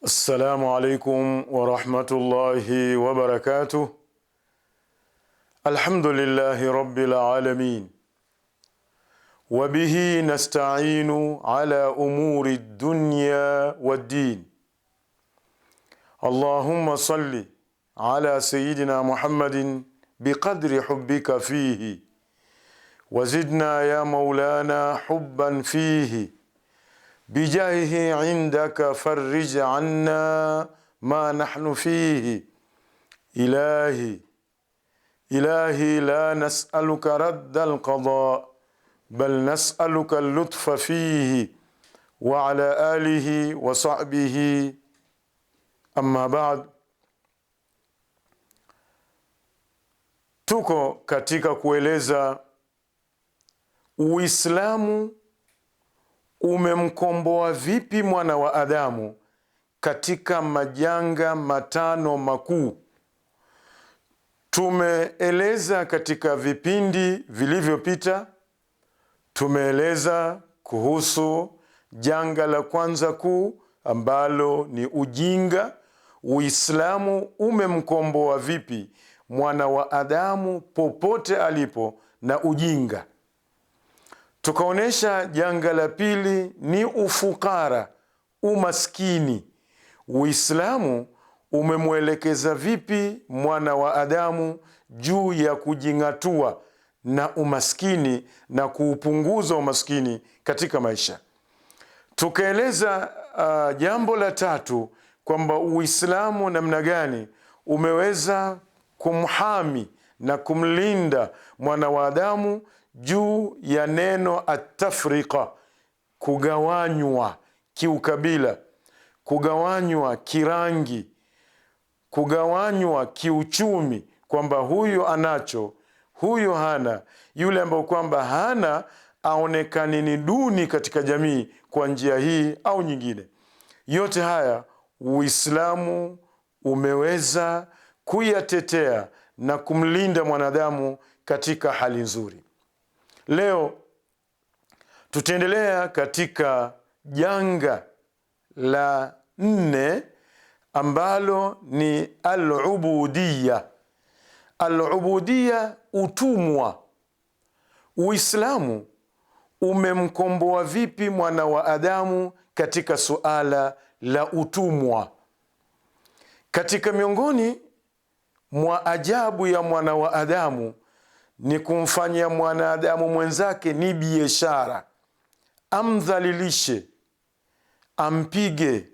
السلام عليكم ورحمة الله وبركاته. الحمد لله رب العالمين، وبه نستعين على أمور الدنيا والدين. اللهم صل على سيدنا محمد بقدر حبك فيه، وزدنا يا مولانا حبا فيه، بجاهه عندك فرج عنا ما نحن فيه. إلهي لا نسألك رد القضاء، بل نسألك اللطف فيه، وعلى آله وصحبه. Amma baad, tuko katika kueleza Uislamu umemkomboa vipi mwana wa Adamu katika majanga matano makuu. Tumeeleza katika vipindi vilivyopita, tumeeleza kuhusu janga la kwanza kuu ambalo ni ujinga. Uislamu umemkomboa vipi mwana wa Adamu popote alipo na ujinga. Tukaonesha janga la pili ni ufukara, umaskini. Uislamu umemwelekeza vipi mwana wa Adamu juu ya kujingatua na umaskini na kuupunguza umaskini katika maisha. Tukaeleza jambo la tatu kwamba Uislamu namna gani umeweza kumhami na kumlinda mwana wa Adamu juu ya neno atafrika, kugawanywa kiukabila, kugawanywa kirangi, kugawanywa kiuchumi, kwamba huyu anacho, huyu hana, yule ambao kwamba hana aonekani ni duni katika jamii kwa njia hii au nyingine. Yote haya Uislamu umeweza kuyatetea na kumlinda mwanadamu katika hali nzuri. Leo tutaendelea katika janga la 4 ambalo ni al-ubudiyya. Al-ubudiyya, utumwa. Uislamu umemkomboa vipi mwana wa Adamu katika suala la utumwa? Katika miongoni mwa ajabu ya mwana wa Adamu ni kumfanya mwanadamu mwenzake ni biashara, amdhalilishe, ampige,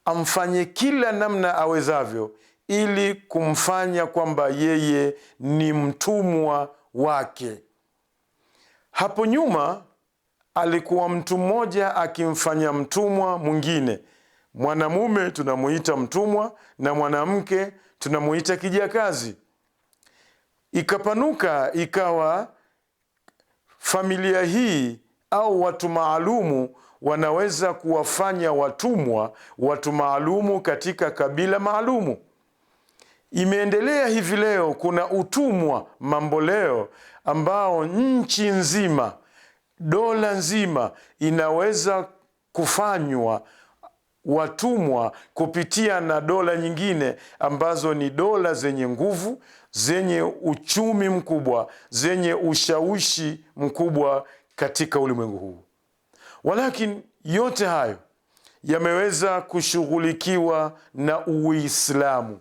amfanye kila namna awezavyo ili kumfanya kwamba yeye ni mtumwa wake. Hapo nyuma alikuwa mtu mmoja akimfanya mtumwa mwingine. Mwanamume tunamuita mtumwa na mwanamke tunamuita kijakazi. Ikapanuka ikawa familia hii au watu maalumu wanaweza kuwafanya watumwa watu maalumu katika kabila maalumu. Imeendelea hivi leo, kuna utumwa mamboleo ambao nchi nzima, dola nzima inaweza kufanywa watumwa kupitia na dola nyingine ambazo ni dola zenye nguvu, zenye uchumi mkubwa, zenye ushawishi mkubwa katika ulimwengu huu. Walakini yote hayo yameweza kushughulikiwa na Uislamu.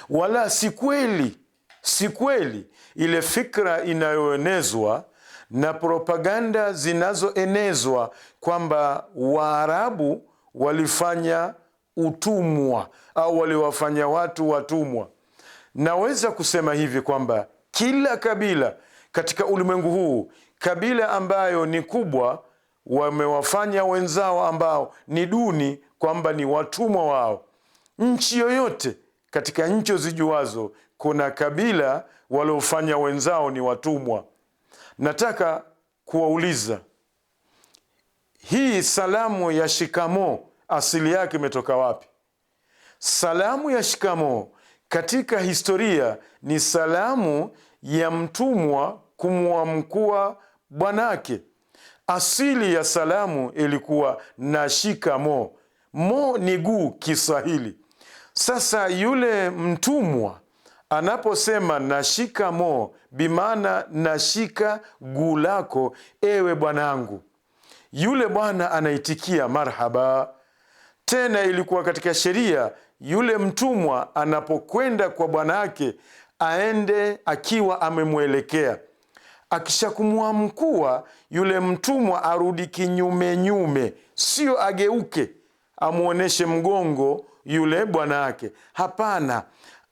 Wala si kweli ile fikra inayoenezwa na propaganda zinazoenezwa kwamba Waarabu walifanya utumwa au waliwafanya watu watumwa. Naweza kusema hivi kwamba kila kabila katika ulimwengu huu, kabila ambayo ni kubwa, wamewafanya wenzao ambao ni duni kwamba ni watumwa wao. Nchi yoyote katika nchi zijuazo kuna kabila waliofanya wenzao ni watumwa. Nataka kuwauliza, hii salamu ya shikamo asili yake imetoka wapi? Salamu ya shikamo katika historia ni salamu ya mtumwa kumwamkua bwanake. Asili ya salamu ilikuwa na shikamo, Mo ni guu Kiswahili. Sasa yule mtumwa anaposema nashika mo, bimaana nashika guu lako ewe bwanangu, yule bwana anaitikia marhaba. Tena ilikuwa katika sheria, yule mtumwa anapokwenda kwa bwana yake aende akiwa amemwelekea. Akishakumwamkua yule mtumwa arudi kinyume nyume, sio ageuke amuoneshe mgongo yule bwana yake. Hapana,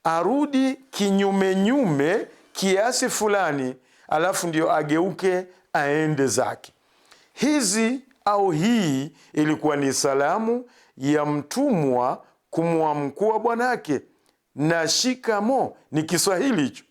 arudi kinyume nyume kiasi fulani, alafu ndio ageuke aende zake. Hii ilikuwa ni salamu ya mtumwa kumwamkua bwanake, na shikamo ni Kiswahili hicho.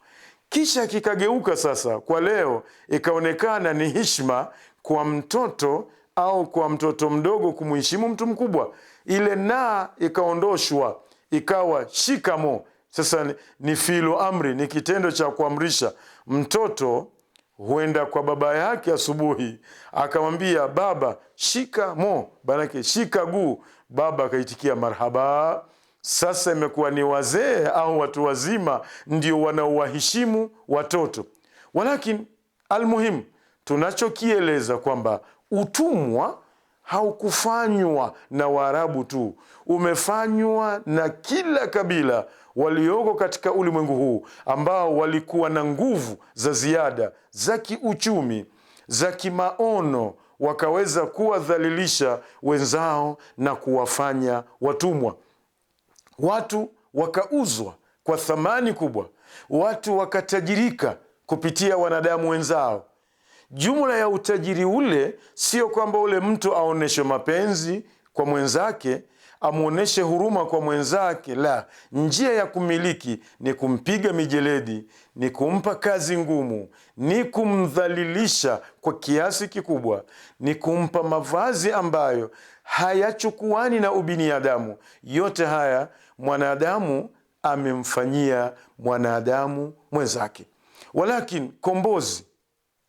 Kisha kikageuka sasa, kwa leo ikaonekana ni heshima kwa mtoto au kwa mtoto mdogo kumheshimu mtu mkubwa. Ile na ikaondoshwa ikawa shikamo. Sasa ni fi'lu amri, ni kitendo cha kuamrisha. Mtoto huenda kwa baba yake asubuhi akamwambia baba shikamo, banake shika guu. Baba akaitikia marhaba. Sasa imekuwa ni wazee au watu wazima ndio wanaowaheshimu watoto. Walakin almuhimu tunachokieleza kwamba utumwa haukufanywa na Waarabu tu, umefanywa na kila kabila walioko katika ulimwengu huu, ambao walikuwa na nguvu za ziada za kiuchumi, za kimaono, wakaweza kuwadhalilisha wenzao na kuwafanya watumwa. Watu wakauzwa kwa thamani kubwa, watu wakatajirika kupitia wanadamu wenzao. Jumla ya utajiri ule sio kwamba ule mtu aoneshe mapenzi kwa mwenzake, amuoneshe huruma kwa mwenzake. La, njia ya kumiliki ni kumpiga mijeledi, ni kumpa kazi ngumu, ni kumdhalilisha kwa kiasi kikubwa, ni kumpa mavazi ambayo hayachukuani na ubinadamu. Yote haya mwanadamu amemfanyia mwanadamu mwenzake. Walakin kombozi,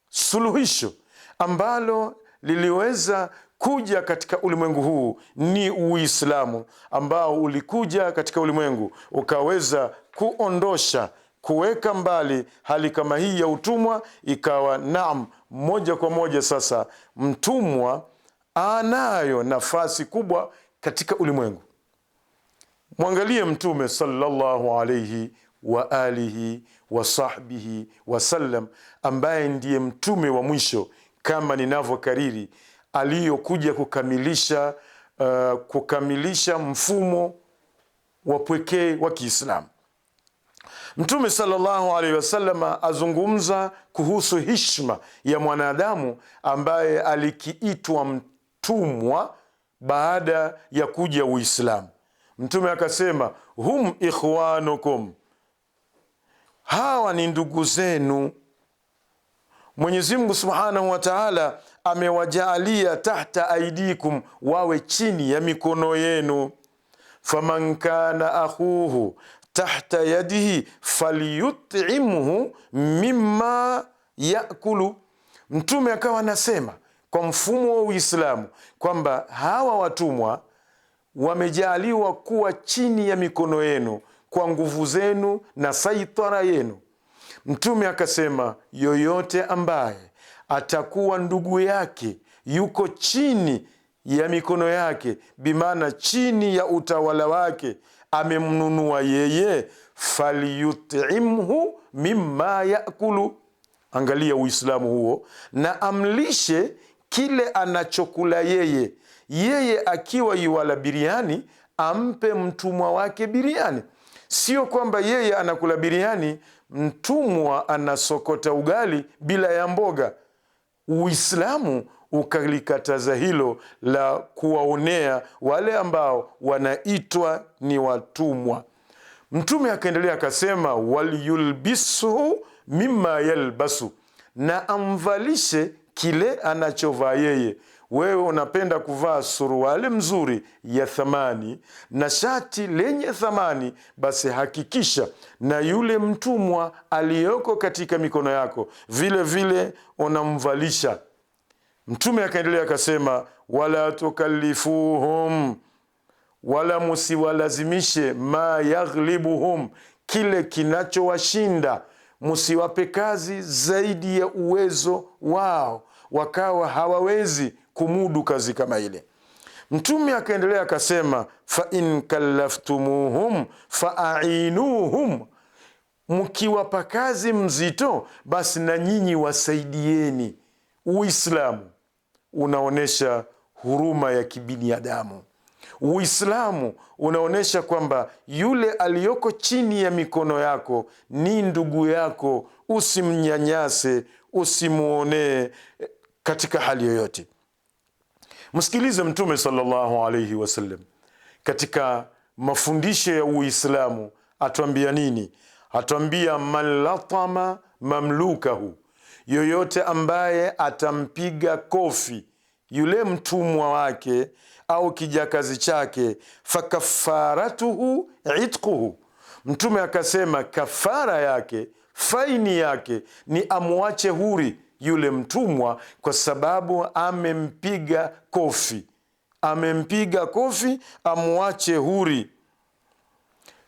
suluhisho ambalo liliweza kuja katika ulimwengu huu ni Uislamu, ambao ulikuja katika ulimwengu ukaweza kuondosha, kuweka mbali hali kama hii ya utumwa. Ikawa naam, moja kwa moja sasa mtumwa anayo nafasi kubwa katika ulimwengu. Mwangalie Mtume sallallahu alayhi wa alihi wa sahbihi wasallam, ambaye ndiye mtume wa mwisho kama ninavyokariri, aliyokuja kukamilisha mfumo wa pekee wa Kiislamu. Mtume sallallahu alaihi wasallam azungumza kuhusu heshima ya mwanadamu ambaye alikiitwa mtumwa baada ya kuja Uislamu. Mtume akasema, hum ikhwanukum, hawa ni ndugu zenu. Mwenyezi Mungu Subhanahu wa Ta'ala amewajaalia tahta aidikum, wawe chini ya mikono yenu. Faman kana akhuhu tahta yadihi falyut'imhu mimma yakulu. Mtume akawa anasema kwa mfumo wa Uislamu kwamba hawa watumwa wamejaaliwa kuwa chini ya mikono yenu kwa nguvu zenu na saitara yenu. Mtume akasema, yoyote ambaye atakuwa ndugu yake yuko chini ya mikono yake, bimaana chini ya utawala wake, amemnunua yeye, falyut'imhu mimma yakulu. Angalia Uislamu huo, na amlishe kile anachokula yeye. Yeye akiwa yuwala biriani, ampe mtumwa wake biriani. Sio kwamba yeye anakula biriani, mtumwa anasokota ugali bila ya mboga. Uislamu ukalikataza hilo la kuwaonea wale ambao wanaitwa ni watumwa. Mtume akaendelea akasema, waliyulbisuhu mimma yalbasu, na amvalishe kile anachovaa yeye. Wewe unapenda kuvaa suruali mzuri ya thamani na shati lenye thamani, basi hakikisha na yule mtumwa aliyoko katika mikono yako vile vile unamvalisha. Mtume akaendelea akasema, wala tukallifuhum wala musiwalazimishe ma yaghlibuhum, kile kinachowashinda. Musiwape kazi zaidi ya uwezo wao, wakawa hawawezi kumudu kazi kama ile. Mtume akaendelea akasema, fa in kallaftumuhum faainuhum, mkiwapa kazi mzito, basi na nyinyi wasaidieni. Uislamu unaonesha huruma ya kibinadamu. Uislamu unaonesha kwamba yule aliyoko chini ya mikono yako ni ndugu yako, usimnyanyase, usimuonee katika hali yoyote. Msikilize Mtume sallallahu alayhi wasallam katika mafundisho ya Uislamu atuambia nini? Atuambia, man latama mamlukahu, yoyote ambaye atampiga kofi yule mtumwa wake au kijakazi chake, fakafaratuhu itquhu, Mtume akasema kafara yake, faini yake ni amwache huri yule mtumwa, kwa sababu amempiga kofi. Amempiga kofi, amwache huri.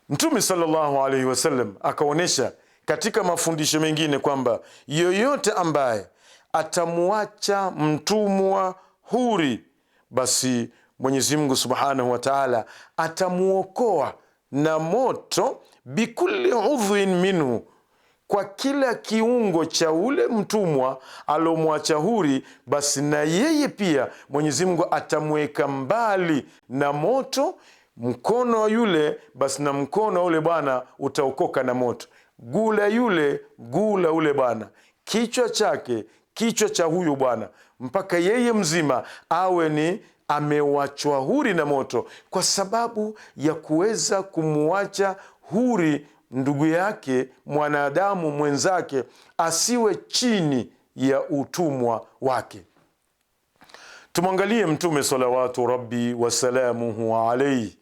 Mtume sallallahu alaihi wasallam akaonesha katika mafundisho mengine kwamba yoyote ambaye atamwacha mtumwa huri, basi Mwenyezi Mungu subhanahu wa ta'ala atamuokoa na moto, bikulli udhwin minhu, kwa kila kiungo cha ule mtumwa alomwacha huri, basi na yeye pia Mwenyezi Mungu atamweka mbali na moto. Mkono wa yule, basi na mkono wa ule bwana utaokoka na moto. Gula yule, gula ule bwana, kichwa chake, kichwa cha huyu bwana, mpaka yeye mzima awe ni amewachwa huri na moto, kwa sababu ya kuweza kumuacha huri ndugu yake, mwanadamu mwenzake, asiwe chini ya utumwa wake. Tumwangalie Mtume salawatu rabbi wasalamuhu alayhi,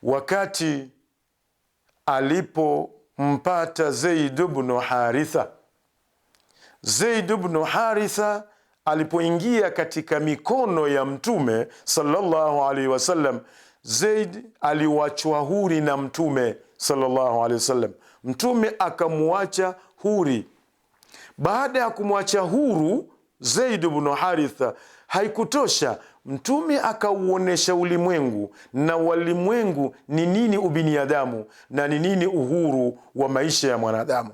wakati alipompata Zaid ibn Haritha. Zaid ibn Haritha alipoingia katika mikono ya Mtume sallallahu alaihi wasallam, Zaid aliwachwa huri na Mtume sallallahu alaihi wasallam. Mtume akamuacha huri. Baada ya kumwacha huru Zaid ibn Haritha, haikutosha, Mtume akauonesha ulimwengu na walimwengu ni nini ubinadamu na ni nini uhuru wa maisha ya mwanadamu.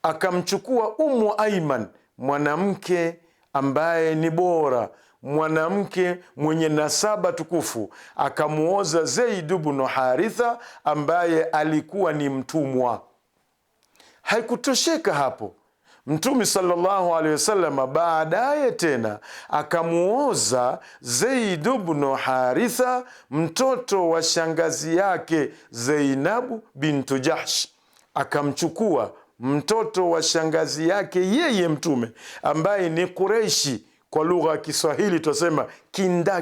Akamchukua Ummu Aiman, mwanamke ambaye ni bora, mwanamke mwenye nasaba tukufu, akamuoza Zaid ibn Haritha ambaye alikuwa ni mtumwa. Haikutosheka hapo, Mtume sallallahu alaihi wasallam baadaye tena akamuoza Zaid ibn Haritha, mtoto wa shangazi yake Zainabu bintu Jahsh. Akamchukua mtoto wa shangazi yake yeye Mtume, ambaye ni Kureishi, kwa lugha ya Kiswahili tunasema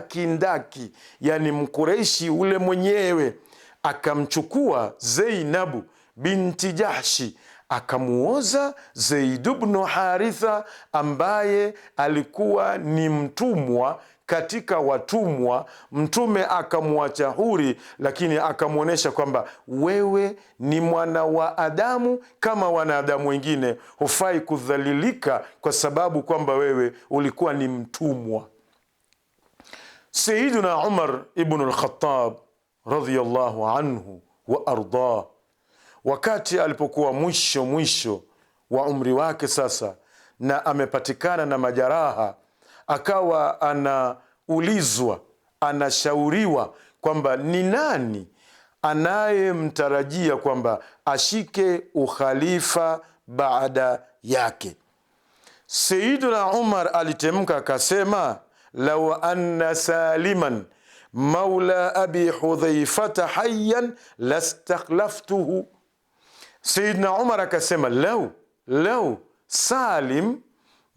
kindaki, yani Mkureishi ule mwenyewe. Akamchukua Zainabu binti Jahshi, akamuoza Zaid ibn Haritha ambaye alikuwa ni mtumwa katika watumwa. Mtume akamwacha huri, lakini akamwonyesha kwamba wewe ni mwana wa Adamu kama wanadamu wengine, hufai kudhalilika kwa sababu kwamba wewe ulikuwa ni mtumwa. Sayyiduna Umar ibn al-Khattab radhiyallahu anhu wa ardah, wakati alipokuwa mwisho wa umri wake sasa na amepatikana na majeraha, akawa anaulizwa, anashauriwa kwamba ni nani anayemtarajia kwamba ashike ukhalifa baada yake. Sayyiduna Umar alitemka akasema, law anna Saliman maula abi Hudhaifata hayyan lastakhlaftuhu. Sayyidina Umar akasema, lau Salim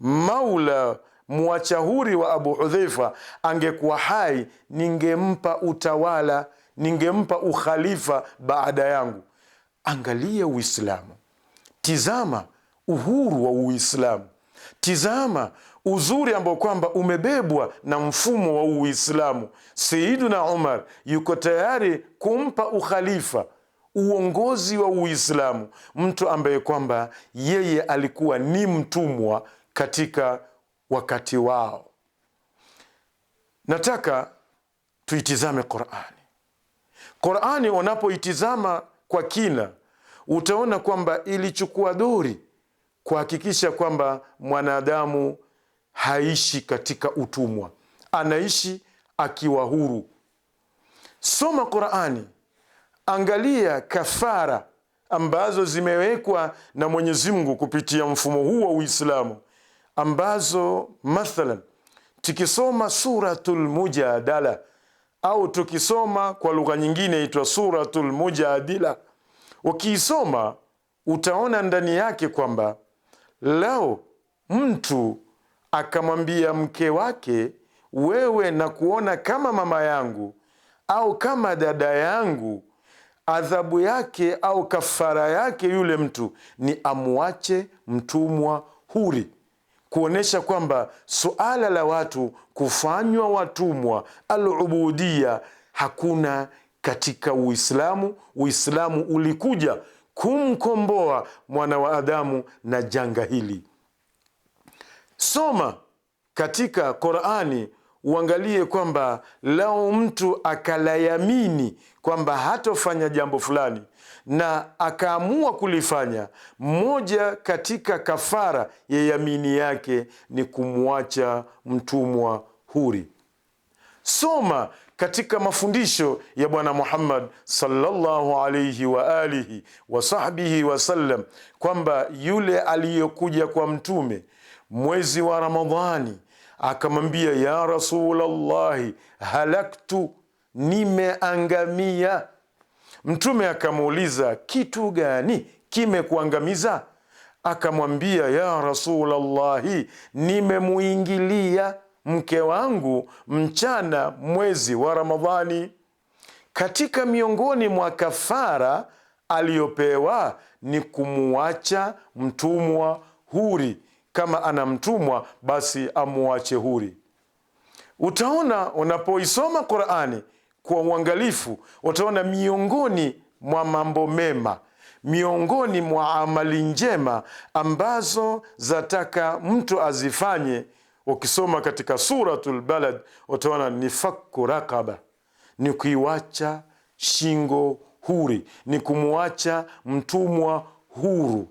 maula muachahuri wa Abu Hudhaifa angekuwa hai, ningempa utawala, ningempa ukhalifa baada yangu. Angalia Uislamu, tizama uhuru wa Uislamu, tizama uzuri ambao kwamba umebebwa na mfumo wa Uislamu. Sayyiduna Umar yuko tayari kumpa ukhalifa, uongozi wa Uislamu, mtu ambaye kwamba yeye alikuwa ni mtumwa katika wakati wao. Nataka tuitizame Qur'ani. Unapoitizama kwa kina, utaona kwamba ilichukua dori kuhakikisha kwamba mwanadamu haishi katika utumwa, anaishi akiwa huru. Soma Qur'ani, angalia kafara ambazo zimewekwa na Mwenyezi Mungu kupitia mfumo huu wa Uislamu, ambazo mathalan tukisoma suratul Mujadala au tukisoma kwa lugha nyingine inaitwa suratul Mujadila, ukiisoma utaona ndani yake kwamba lao mtu akamwambia mke wake, wewe na kuona kama mama yangu au kama dada yangu, adhabu yake au kafara yake yule mtu ni amuache mtumwa huri, kuonesha kwamba suala la watu kufanywa watumwa, al-ubudia, hakuna katika Uislamu. Uislamu ulikuja kumkomboa mwana wa Adamu na janga hili. Soma katika Qur'ani uangalie kwamba lao mtu akalayamini kwamba hatofanya jambo fulani na akaamua kulifanya, moja katika kafara ya yamini yake ni kumwacha mtumwa huri. Soma katika mafundisho ya Bwana Muhammad sallallahu alayhi wa alihi wa sahbihi wasallam kwamba yule aliyokuja kwa mtume mwezi wa Ramadhani akamwambia, ya Rasulallahi, halaktu, nimeangamia. Mtume akamuuliza, kitu gani kimekuangamiza? Akamwambia, ya Rasulallahi, nimemuingilia mke wangu mchana mwezi wa Ramadhani. Katika miongoni mwa kafara aliyopewa ni kumuacha mtumwa huri. Kama ana mtumwa basi amuache huri. Utaona unapoisoma Qur'ani kwa uangalifu, utaona miongoni mwa mambo mema, miongoni mwa amali njema ambazo zataka mtu azifanye. Ukisoma katika suratul Balad utaona ni fakku raqaba, ni kuiwacha shingo huri, ni kumuacha mtumwa huru.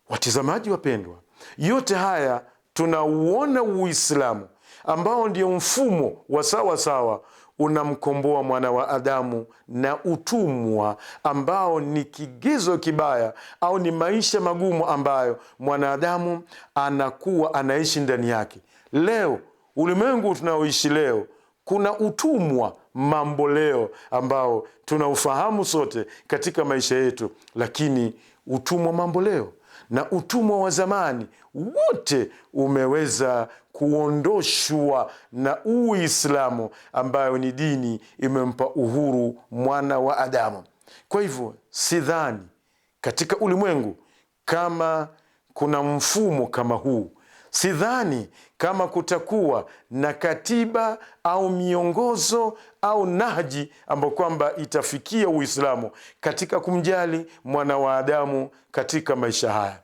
Watazamaji wapendwa, yote haya tunauona Uislamu ambao ndio mfumo wa sawa sawa unamkomboa mwana wa Adamu na utumwa ambao ni kigezo kibaya au ni maisha magumu ambayo mwanadamu anakuwa anaishi ndani yake. Leo ulimwengu tunaoishi leo kuna utumwa mambo leo ambao tunaufahamu sote katika maisha yetu, lakini utumwa mambo leo na utumwa wa zamani wote umeweza kuondoshwa na Uislamu ambayo ni dini imempa uhuru mwana wa Adamu. Kwa hivyo sidhani katika ulimwengu kama kuna mfumo kama huu, sidhani kama kutakuwa na katiba au miongozo au nahji ambayo kwamba itafikia Uislamu katika kumjali mwana wa Adamu katika maisha haya.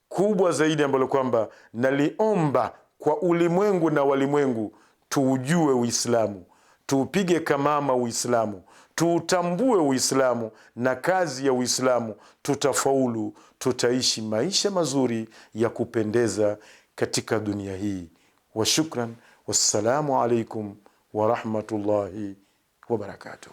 Kubwa zaidi ambalo kwamba naliomba kwa ulimwengu na walimwengu, tuujue Uislamu, tuupige kamama Uislamu, tuutambue Uislamu na kazi ya Uislamu, tutafaulu, tutaishi maisha mazuri ya kupendeza katika dunia hii. Wa shukran, wassalamu alaikum wa rahmatullahi wa barakatuh.